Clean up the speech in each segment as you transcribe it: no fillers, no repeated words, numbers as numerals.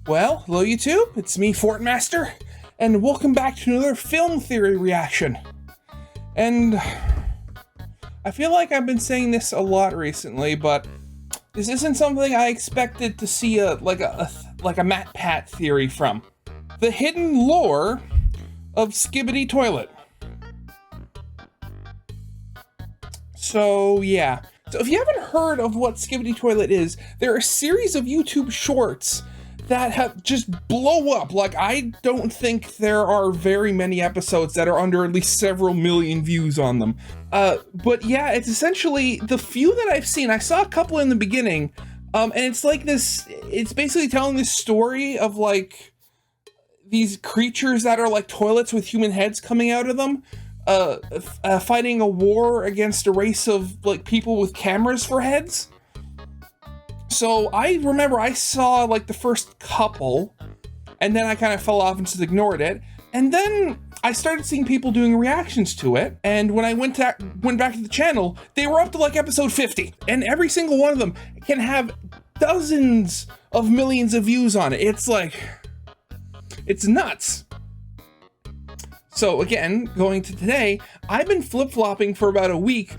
Well, hello YouTube, it's me, Fortmaster, and welcome back to another film theory reaction. And I feel like I've been saying this a lot recently, but this isn't something I expected to see like a MaPat theory from. The hidden lore of Skibidi Toilet. So yeah. So if you haven't heard of what Skibidi Toilet is, there are a series of YouTube shorts that have just blow up. Like, I don't think there are very many episodes that are under at least several million views on them. But yeah, it's essentially the few that I've seen. I saw a couple in the beginning, and it's like this, it's basically telling this story of like these creatures that are like toilets with human heads coming out of them, fighting a war against a race of like people with cameras for heads. So I remember I saw like the first couple, and then I kind of fell off and just ignored it. And then I started seeing people doing reactions to it. And when I went back to the channel, they were up to like episode 50. And every single one of them can have dozens of millions of views on it. It's like, it's nuts. So again, going to today, I've been flip-flopping for about a week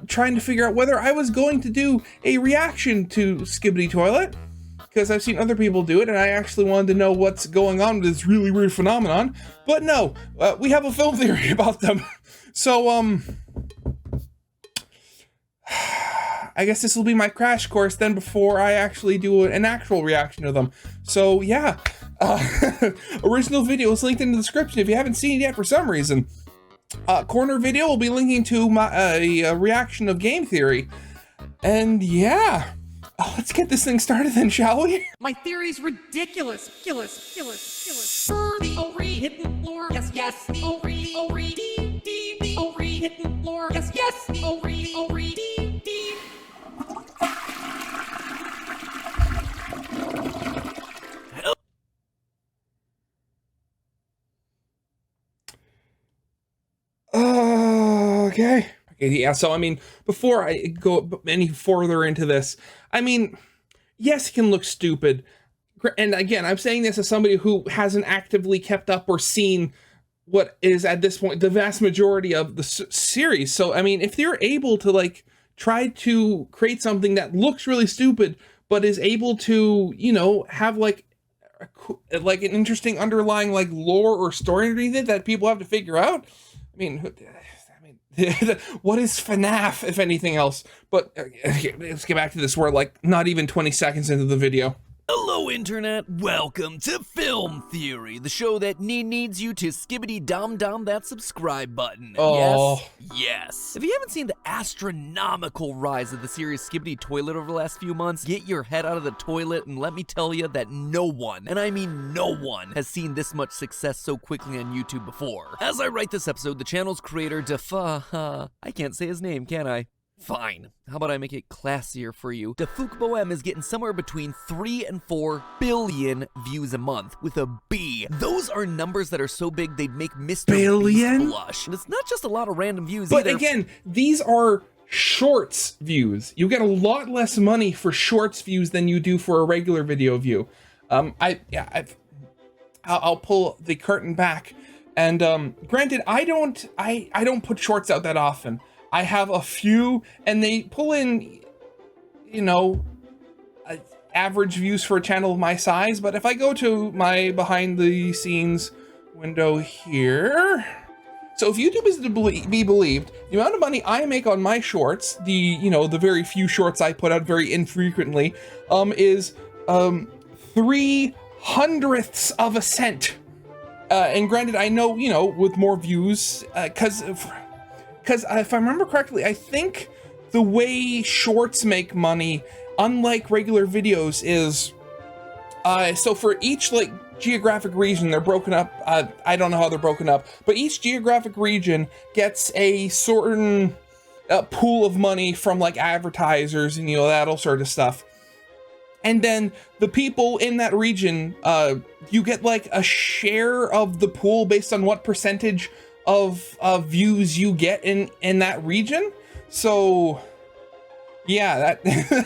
trying to figure out whether I was going to do a reaction to Skibidi Toilet, because I've seen other people do it, and I actually wanted to know what's going on with this really weird phenomenon. But no, we have a film theory about them. So, I guess this will be my crash course then before I actually do an actual reaction to them. So yeah. Original video is linked in the description if you haven't seen it yet for some reason. Corner video will be linking to my a reaction of Game Theory. And yeah, let's get this thing started then, shall we? My theory's ridiculous. The hidden lore. Yes. The hidden lore. Yes. Okay, yeah, so I mean, before I go any further into this, I mean, yes, it can look stupid. And again, I'm saying this as somebody who hasn't actively kept up or seen what is at this point the vast majority of the series. So, I mean, if they're able to like try to create something that looks really stupid, but is able to, you know, have like an interesting underlying like lore or story underneath it that people have to figure out. I mean, what is FNAF, if anything else? But let's get back to this. We're like not even 20 seconds into the video. Hello, Internet. Welcome to Film Theory, the show that needs you to skibbity dom that subscribe button. Oh. Yes. If you haven't seen the astronomical rise of the series Skibidi Toilet over the last few months, get your head out of the toilet and let me tell you that no one, and I mean no one, has seen this much success so quickly on YouTube before. As I write this episode, the channel's creator, I can't say his name, can I? Fine. How about I make it classier for you? Boem is getting somewhere between 3 and 4 billion views a month, with a B. Those are numbers that are so big they'd make Mr. Beast blush. And it's not just a lot of random views either. But again, these are shorts views. You get a lot less money for shorts views than you do for a regular video view. I'll pull the curtain back. And granted, I don't put shorts out that often. I have a few, and they pull in, you know, average views for a channel of my size. But if I go to my behind the scenes window here, so if YouTube is to be believed, the amount of money I make on my shorts, the very few shorts I put out very infrequently, is 0.03 of a cent. And granted, I know, you know, with more views, because if I remember correctly, I think the way shorts make money, unlike regular videos, is so for each like geographic region, they're broken up. I don't know how they're broken up, but each geographic region gets a certain pool of money from like advertisers and, you know, that all sort of stuff. And then the people in that region, you get like a share of the pool based on what percentage of views you get in that region. So yeah, that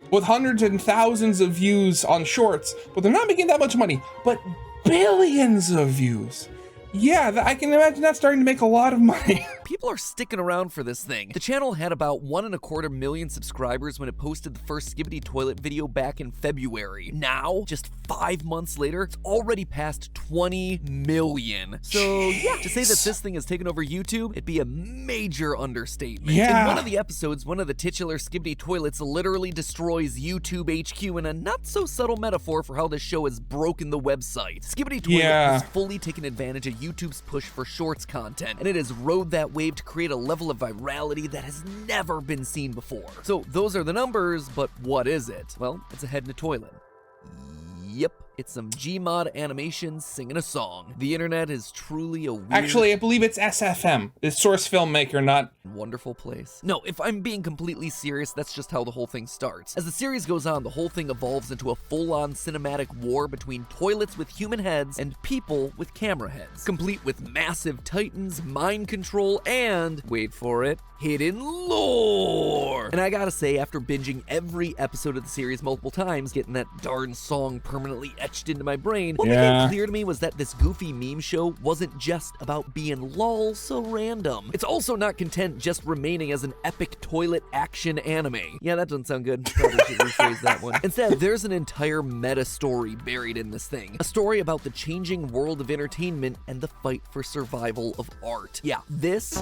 with hundreds and thousands of views on shorts, but they're not making that much money, but billions of views. Yeah, I can imagine that starting to make a lot of money. People are sticking around for this thing. The channel had about 1.25 million subscribers when it posted the first Skibidi Toilet video back in February. Now, just 5 months later, it's already past 20 million. So yeah, to say that this thing has taken over YouTube, it'd be a major understatement. Yeah. In one of the episodes, one of the titular Skibidi Toilets literally destroys YouTube HQ in a not so subtle metaphor for how this show has broken the website. Skibidi Toilet has fully taken advantage of YouTube's push for shorts content, and it has rode that wave to create a level of virality that has never been seen before. So those are the numbers, but what is it? Well, it's a head in a toilet. Yep, it's some Gmod animations singing a song. The internet is truly a weird... Actually, I believe it's SFM. It's Source Filmmaker, not... wonderful place. No, if I'm being completely serious, that's just how the whole thing starts. As the series goes on, the whole thing evolves into a full-on cinematic war between toilets with human heads and people with camera heads, complete with massive titans, mind control, and, wait for it, hidden lore. And I gotta say, after binging every episode of the series multiple times, getting that darn song permanently etched into my brain, what became clear to me was that this goofy meme show wasn't just about being lol so random. It's also not content just remaining as an epic toilet action anime. Yeah, that doesn't sound good. Probably should rephrase that one. Instead, there's an entire meta story buried in this thing. A story about the changing world of entertainment and the fight for survival of art. Yeah, this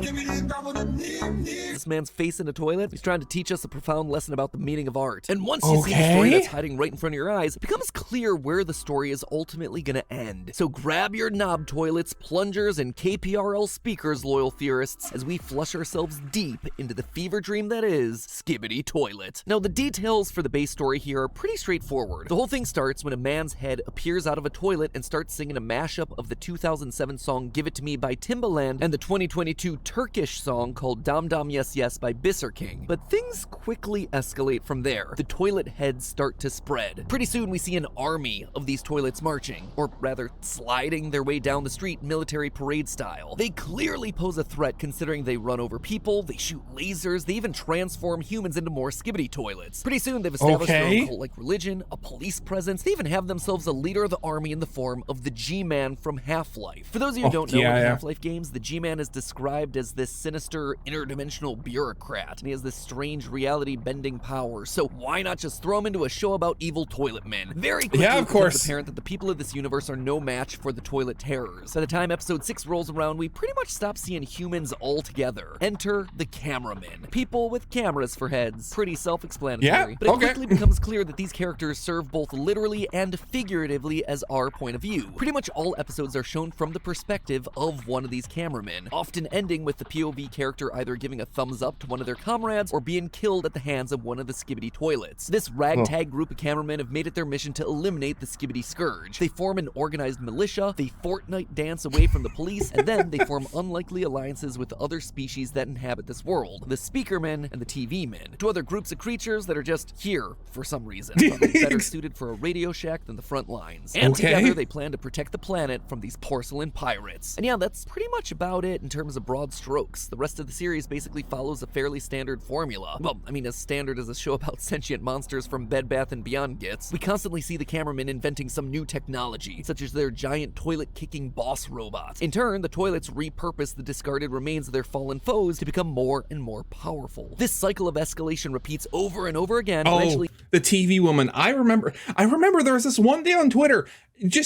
man's face in a toilet, he's trying to teach us a profound lesson about the meaning of art. And once you see the story that's hiding right in front of your eyes, it becomes clear where the story is ultimately gonna end. So grab your knob toilets, plungers, and KPRL speakers, loyal theorists, as we flush ourselves deep into the fever dream that is Skibidi Toilet. Now, the details for the base story here are pretty straightforward. The whole thing starts when a man's head appears out of a toilet and starts singing a mashup of the 2007 song Give It To Me by Timbaland and the 2022 Turkish song called Dam Dam Yes Yes by Bisser King. But things quickly escalate from there. The toilet heads start to spread. Pretty soon we see an army of these toilets marching, or rather sliding their way down the street military parade style. They clearly pose a threat considering they run over people, they shoot lasers, they even transform humans into more Skibidi Toilets. Pretty soon they've established their own cult-like religion, a police presence, they even have themselves a leader of the army in the form of the G-Man from Half-Life. For those of you who don't know, in Half-Life games, the G-Man is described as this sinister interdimensional bureaucrat, and he has this strange reality-bending power, so why not just throw him into a show about evil toilet men? Very quickly it becomes apparent that the people of this universe are no match for the toilet terrors. By the time episode 6 rolls around, we pretty much stop seeing humans altogether. Enter the cameramen. People with cameras for heads. Pretty self-explanatory. But it quickly becomes clear that these characters serve both literally and figuratively as our point of view. Pretty much all episodes are shown from the perspective of one of these cameramen, often ending with the POV character either giving a thumbs up to one of their comrades or being killed at the hands of one of the Skibidi Toilets. This ragtag group of cameramen have made it their mission to eliminate the Skibidi Scourge. They form an organized militia, they Fortnite dance away from the police, and then they form unlikely alliances with other species that inhabit this world, the Speakermen and the TV Men, two other groups of creatures that are just here for some reason, probably better suited for a Radio Shack than the front lines. And together they plan to protect the planet from these porcelain pirates. And yeah, that's pretty much about it in terms of broad strokes. The rest of the series basically follows a fairly standard formula. Well, I mean, as standard as a show about sentient monsters from Bed Bath & Beyond gets. We constantly see the cameramen inventing some new technology, such as their giant toilet-kicking boss robot. In turn, the toilets repurpose the discarded remains of their fallen foes to become more and more powerful. This cycle of escalation repeats over and over again. Eventually, the TV woman. I remember there was this one day on Twitter, there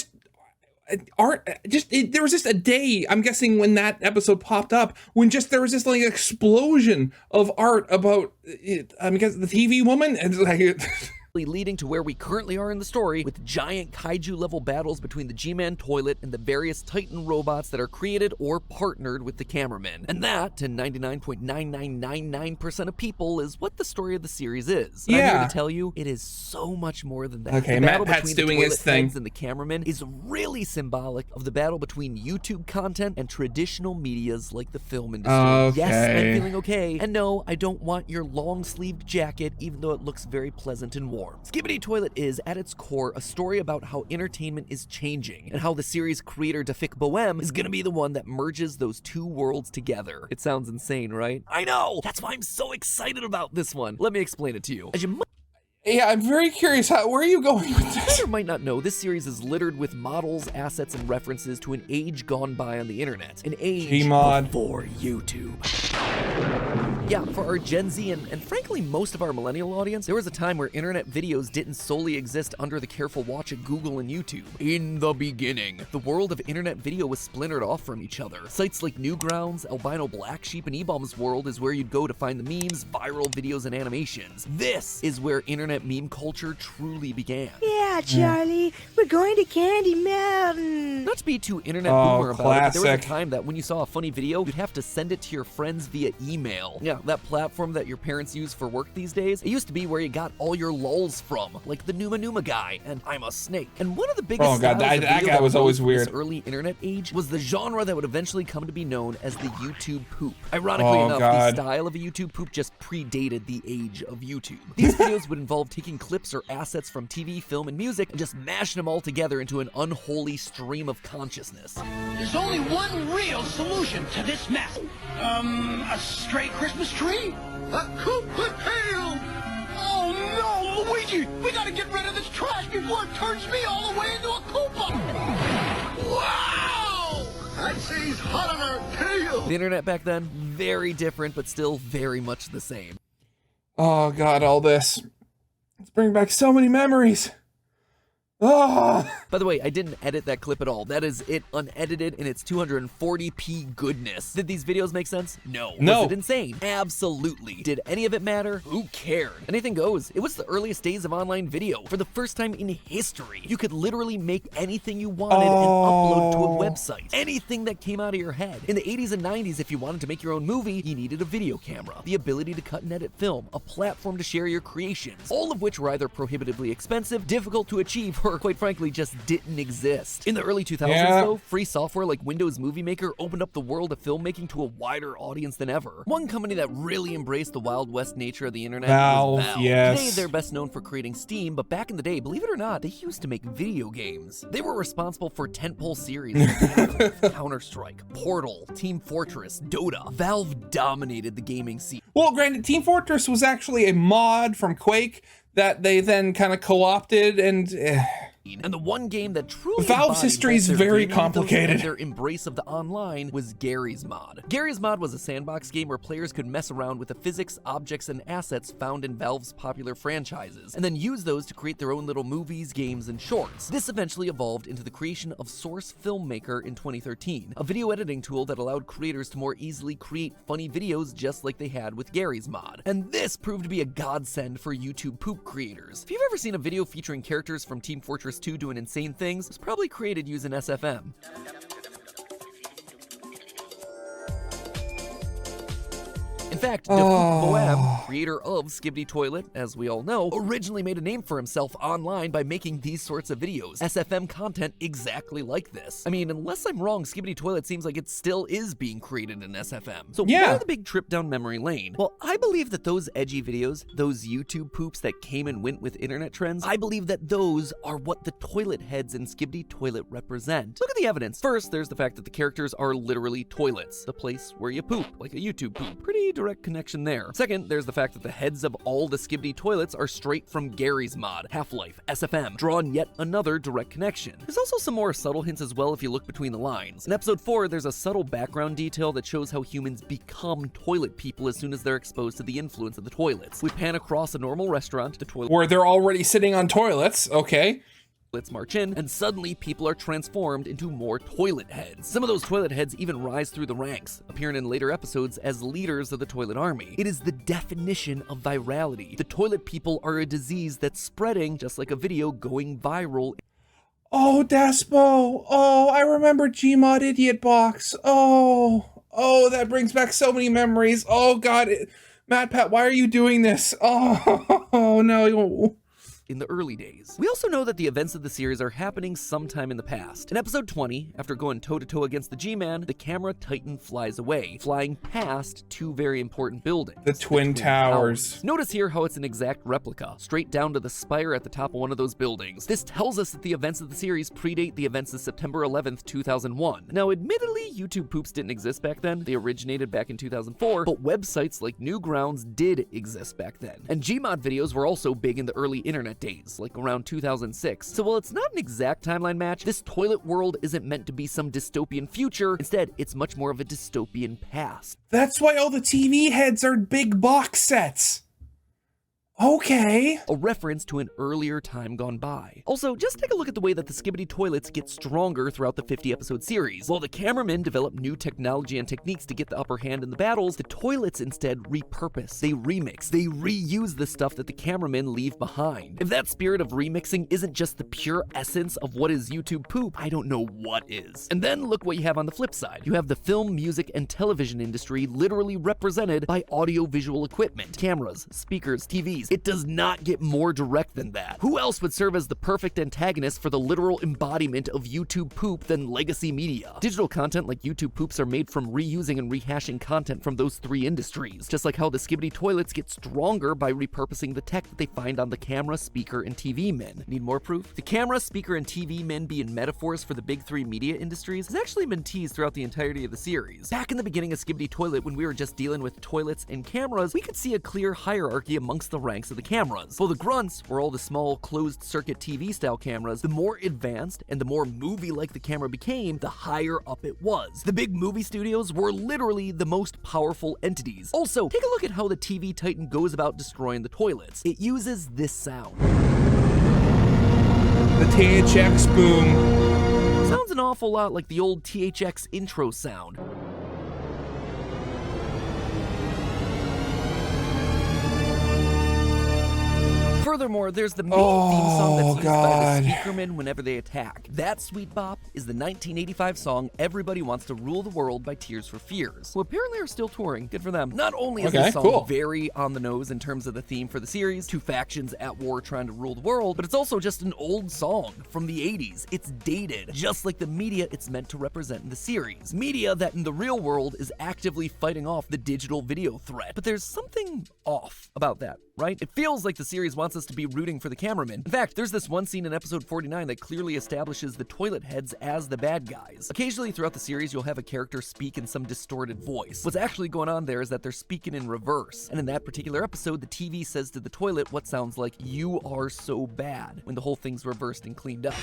was just a day, I'm guessing, when that episode popped up, when there was this like explosion of art about it. Because the TV woman, and like leading to where we currently are in the story, with giant kaiju-level battles between the G-Man toilet and the various Titan robots that are created or partnered with the cameramen. And that, to 99.9999% of people, is what the story of the series is. And I'm here to tell you, it is so much more than that. Okay, the battle MaPat's between doing the his toilet thing. heads and the cameramen is really symbolic of the battle between YouTube content and traditional medias like the film industry. Yes, I'm feeling okay. And no, I don't want your long-sleeved jacket, even though it looks very pleasant and warm. Skibidi Toilet is, at its core, a story about how entertainment is changing, and how the series creator Dafik Bohem is gonna be the one that merges those two worlds together. It sounds insane, right? I know! That's why I'm so excited about this one. Let me explain it to you. As you Yeah, I'm very curious. Where are you going with this? You might not know, this series is littered with models, assets, and references to an age gone by on the internet. An age Gmod. before YouTube. Yeah, for our Gen Z and frankly most of our millennial audience, there was a time where internet videos didn't solely exist under the careful watch of Google and YouTube. In the beginning, the world of internet video was splintered off from each other. Sites like Newgrounds, Albino Black Sheep, and eBaum's World is where you'd go to find the memes, viral videos, and animations. This is where internet meme culture truly began. Yeah, Charlie, we're going to Candy Mountain. Not to be too internet boomer about it, but there was a classic. time that when you saw a funny video, you'd have to send it to your friends via email. Yeah, that platform that your parents use for work these days, it used to be where you got all your lulz from, like the Numa Numa guy and I'm a Snake. And one of the biggest Oh god, styles of that video guy was rose always in weird. this early internet age was the genre that would eventually come to be known as the YouTube poop. Ironically Oh, enough, God. the style of a YouTube poop just predated the age of YouTube. These videos would involve taking clips or assets from TV, film, and music and just mashing them all together into an unholy stream of consciousness. There's only one real solution to this mess. A stray Christmas tree? A Koopa tail! Oh no, Luigi! We gotta get rid of this trash before it turns me all the way into a Koopa! Wow! I'd say he's hot on our tail! The internet back then, very different, but still very much the same. Oh god, all this. It's bringing back so many memories. Oh. By the way, I didn't edit that clip at all. That is it unedited in its 240p goodness. Did these videos make sense? No. No. Was it insane? Absolutely. Did any of it matter? Who cared? Anything goes. It was the earliest days of online video. For the first time in history, you could literally make anything you wanted and upload to a website. Anything that came out of your head. In the 80s and 90s, if you wanted to make your own movie, you needed a video camera, the ability to cut and edit film, a platform to share your creations, all of which were either prohibitively expensive, difficult to achieve, or quite frankly just didn't exist. In the early 2000s though, free software like Windows Movie Maker opened up the world of filmmaking to a wider audience than ever. One company that really embraced the Wild West nature of the internet was Valve. Yes. Today they're best known for creating Steam, but back in the day, believe it or not, they used to make video games. They were responsible for tentpole series like Half-Life, Counter-Strike, Portal, Team Fortress, Dota. Valve dominated the gaming scene. Well, granted, Team Fortress was actually a mod from Quake that they then kind of co-opted and... And the one game that truly Valve's embodied history is both their very gaming ethos complicated. and their embrace of the online was Gary's Mod. Gary's Mod was a sandbox game where players could mess around with the physics, objects, and assets found in Valve's popular franchises, and then use those to create their own little movies, games, and shorts. This eventually evolved into the creation of Source Filmmaker in 2013, a video editing tool that allowed creators to more easily create funny videos just like they had with Gary's Mod. And this proved to be a godsend for YouTube poop creators. If you've ever seen a video featuring characters from Team Fortress 2 doing insane things, it was probably created using SFM. In fact, Defuk Boab, creator of Skibidi Toilet, as we all know, originally made a name for himself online by making these sorts of videos. SFM content exactly like this. I mean, unless I'm wrong, Skibidi Toilet seems like it still is being created in SFM. So why the big trip down memory lane? Well, I believe that those edgy videos, those YouTube poops that came and went with internet trends, I believe that those are what the toilet heads in Skibidi Toilet represent. Look at the evidence. First, there's the fact that the characters are literally toilets, the place where you poop, like a YouTube poop. Pretty direct connection there. Second, there's the fact that the heads of all the Skibidi toilets are straight from Gary's Mod, Half-Life, SFM, drawing yet another direct connection. There's also some more subtle hints as well if you look between the lines. In episode 4, there's a subtle background detail that shows how humans become toilet people as soon as they're exposed to the influence of the toilets. We pan across a normal restaurant, the toilet where they're already sitting on toilets, okay. Let's march in, and suddenly people are transformed into more toilet heads. Some of those toilet heads even rise through the ranks, appearing in later episodes as leaders of the toilet army. It is the definition of virality. The toilet people are a disease that's spreading, just like a video going viral. Oh, Despo. Oh, I remember Gmod Idiot Box. Oh, that brings back so many memories. Oh, God. MaPat, why are you doing this? Oh, no. in the early days. We also know that the events of the series are happening sometime in the past. In episode 20, after going toe-to-toe against the G-Man, the camera Titan flies away, flying past two very important buildings. The Twin Towers. Notice here how it's an exact replica, straight down to the spire at the top of one of those buildings. This tells us that the events of the series predate the events of September 11th, 2001. Now, admittedly, YouTube poops didn't exist back then. They originated back in 2004, but websites like Newgrounds did exist back then. And Gmod videos were also big in the early internet days, like around 2006. So while it's not an exact timeline match, this toilet world isn't meant to be some dystopian future. Instead, it's much more of a dystopian past. That's why all the TV heads are big box sets. Okay. A reference to an earlier time gone by. Also, just take a look at the way that the Skibidi Toilets get stronger throughout the 50-episode series. While the cameramen develop new technology and techniques to get the upper hand in the battles, the toilets instead repurpose, they remix, they reuse the stuff that the cameramen leave behind. If that spirit of remixing isn't just the pure essence of what is YouTube poop, I don't know what is. And then look what you have on the flip side. You have the film, music, and television industry literally represented by audio-visual equipment, cameras, speakers, TVs. It does not get more direct than that. Who else would serve as the perfect antagonist for the literal embodiment of YouTube poop than legacy media? Digital content like YouTube poops are made from reusing and rehashing content from those three industries, just like how the Skibidi Toilets get stronger by repurposing the tech that they find on the camera, speaker, and TV men. Need more proof? The camera, speaker, and TV men being metaphors for the big three media industries has actually been teased throughout the entirety of the series. Back in the beginning of Skibidi Toilet, when we were just dealing with toilets and cameras, we could see a clear hierarchy amongst the ranks of the cameras. While the grunts were all the small closed-circuit TV-style cameras, the more advanced and the more movie-like the camera became, the higher up it was. The big movie studios were literally the most powerful entities. Also, take a look at how the TV Titan goes about destroying the toilets. It uses this sound. The THX boom. Sounds an awful lot like the old THX intro sound. Furthermore, there's the main theme song that's used by the speakermen whenever they attack. That sweet bop is the 1985 song Everybody Wants to Rule the World by Tears for Fears, who apparently are still touring. Good for them. Not only is this song very on the nose in terms of the theme for the series, two factions at war trying to rule the world, but it's also just an old song from the 80s. It's dated, just like the media it's meant to represent in the series. Media that in the real world is actively fighting off the digital video threat. But there's something off about that, right? It feels like the series wants us to be rooting for the cameramen. In fact, there's this one scene in episode 49 that clearly establishes the toilet heads as the bad guys. Occasionally throughout the series, you'll have a character speak in some distorted voice. What's actually going on there is that they're speaking in reverse. And in that particular episode, the TV says to the toilet what sounds like, "You are so bad," when the whole thing's reversed and cleaned up.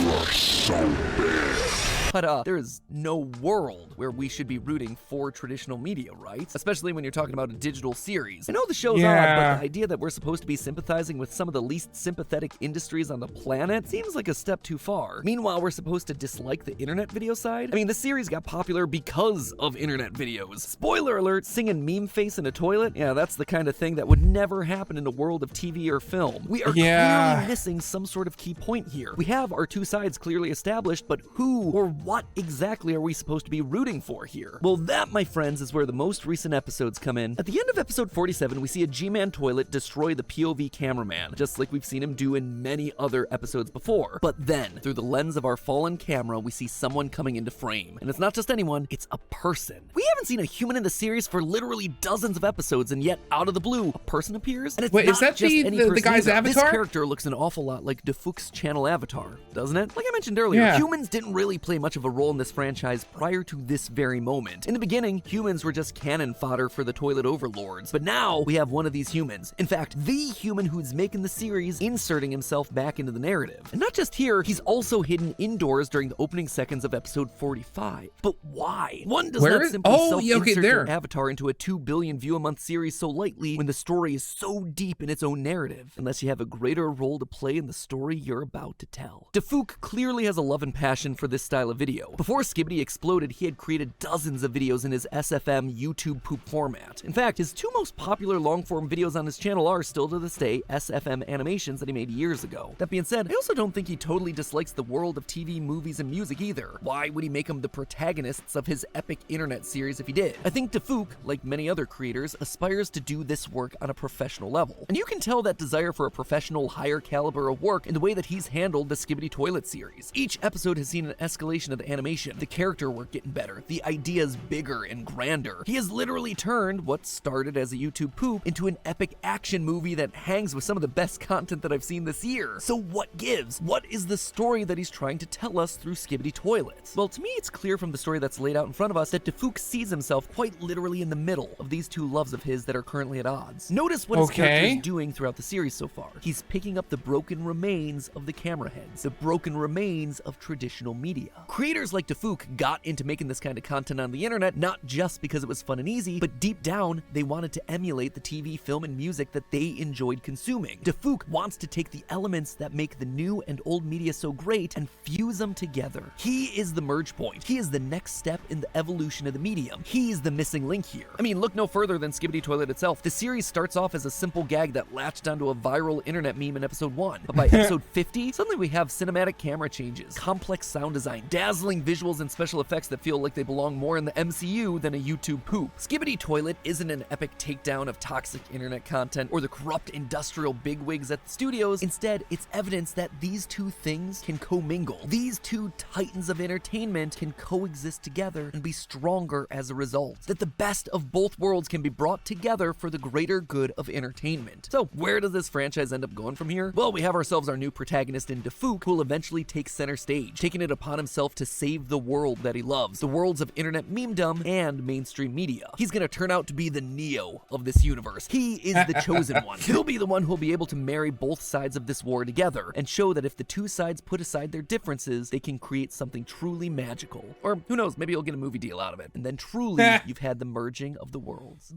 You are so bad. But there is no world where we should be rooting for traditional media, right? Especially when you're talking about a digital series. I know the show's odd, but the idea that we're supposed to be sympathizing with some of the least sympathetic industries on the planet seems like a step too far. Meanwhile, we're supposed to dislike the internet video side? I mean, the series got popular because of internet videos. Spoiler alert, singing meme face in a toilet? Yeah, that's the kind of thing that would never happen in the world of TV or film. We are clearly missing some sort of key point here. We have our two sides clearly established, but who or what exactly are we supposed to be rooting for here? Well, that, my friends, is where the most recent episodes come in. At the end of episode 47, we see a G-Man toilet destroy the POV cameraman, just like we've seen him do in many other episodes before. But then, through the lens of our fallen camera, we see someone coming into frame. And it's not just anyone, it's a person. We haven't seen a human in the series for literally dozens of episodes, and yet, out of the blue, a person appears? And it's Wait, not is that just any person the guy's either. avatar? This character looks an awful lot like Defook's channel avatar, doesn't it? Like I mentioned earlier, humans didn't really play much of a role in this franchise prior to this very moment. In the beginning, humans were just cannon fodder for the toilet overlords, but now we have one of these humans. In fact, the human who's making the series inserting himself back into the narrative. And not just here, he's also hidden indoors during the opening seconds of episode 45. But why? One does not simply self-insert their avatar into a 2 billion view a month series so lightly when the story is so deep in its own narrative, unless you have a greater role to play in the story you're about to tell. Defook Tafuk clearly has a love and passion for this style of video. Before Skibidi exploded, he had created dozens of videos in his SFM YouTube poop format. In fact, his two most popular long-form videos on his channel are still to this day SFM animations that he made years ago. That being said, I also don't think he totally dislikes the world of TV, movies, and music either. Why would he make them the protagonists of his epic internet series if he did? I think Tafuk, like many other creators, aspires to do this work on a professional level. And you can tell that desire for a professional, higher caliber of work in the way that he's handled the Skibidi Toilet series. Each episode has seen an escalation of the animation, the character work getting better, the ideas bigger and grander. He has literally turned what started as a YouTube poop into an epic action movie that hangs with some of the best content that I've seen this year. So what gives? What is the story that he's trying to tell us through Skibidi Toilet? Well, to me, it's clear from the story that's laid out in front of us that Tafuk sees himself quite literally in the middle of these two loves of his that are currently at odds. Notice what his character is doing throughout the series so far. He's picking up the broken remains of the camera heads, the broken remains of traditional media. Creators like Tafuk got into making this kind of content on the internet not just because it was fun and easy, but deep down, they wanted to emulate the TV, film, and music that they enjoyed consuming. Tafuk wants to take the elements that make the new and old media so great and fuse them together. He is the merge point. He is the next step in the evolution of the medium. He's the missing link here. I mean, look no further than Skibidi Toilet itself. The series starts off as a simple gag that latched onto a viral internet meme in episode 1. But by episode 50, suddenly we have cinematic camera changes, complex sound design, dazzling visuals and special effects that feel like they belong more in the MCU than a YouTube poop. Skibidi Toilet isn't an epic takedown of toxic internet content or the corrupt industrial bigwigs at the studios. Instead, it's evidence that these two things can commingle. These two titans of entertainment can coexist together and be stronger as a result. That the best of both worlds can be brought together for the greater good of entertainment. So where does this franchise end up going from here? Well, we have ourselves our new protagonist in Tafuk, who will eventually take center stage, taking it upon himself to save the world that he loves, the worlds of internet memedom and mainstream media. He's gonna turn out to be the Neo of this universe. He is the chosen one. He'll be the one who'll be able to marry both sides of this war together and show that if the two sides put aside their differences, they can create something truly magical. Or who knows, maybe he'll get a movie deal out of it. And then truly, you've had the merging of the worlds.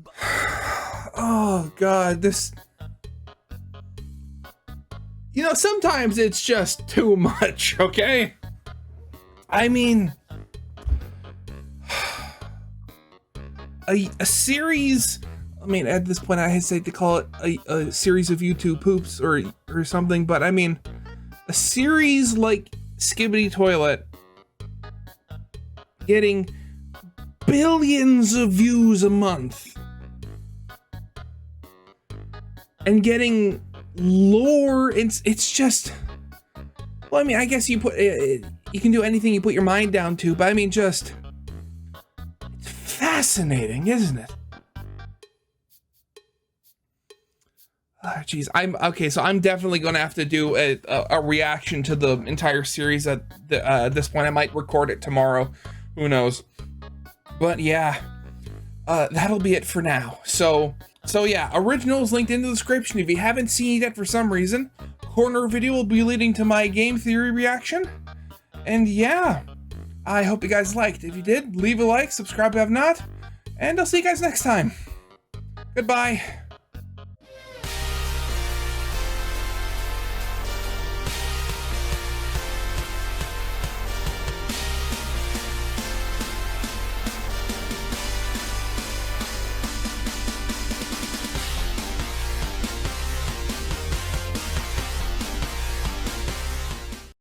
Oh God, this... You know, sometimes it's just too much, okay? I mean... A series... I mean, at this point, I hesitate to call it a series of YouTube poops or something, but I mean, a series like Skibidi Toilet getting billions of views a month and getting lore, it's just, well, I mean, I guess you can do anything you put your mind down to, but I mean, just, it's fascinating, isn't it? Oh, geez, so I'm definitely gonna have to do a reaction to the entire series at this point. I might record it tomorrow, who knows? But yeah, that'll be it for now. So yeah, originals linked in the description. If you haven't seen it yet for some reason, corner video will be leading to my game theory reaction. And yeah, I hope you guys liked. If you did, leave a like, subscribe if you have not, and I'll see you guys next time. Goodbye.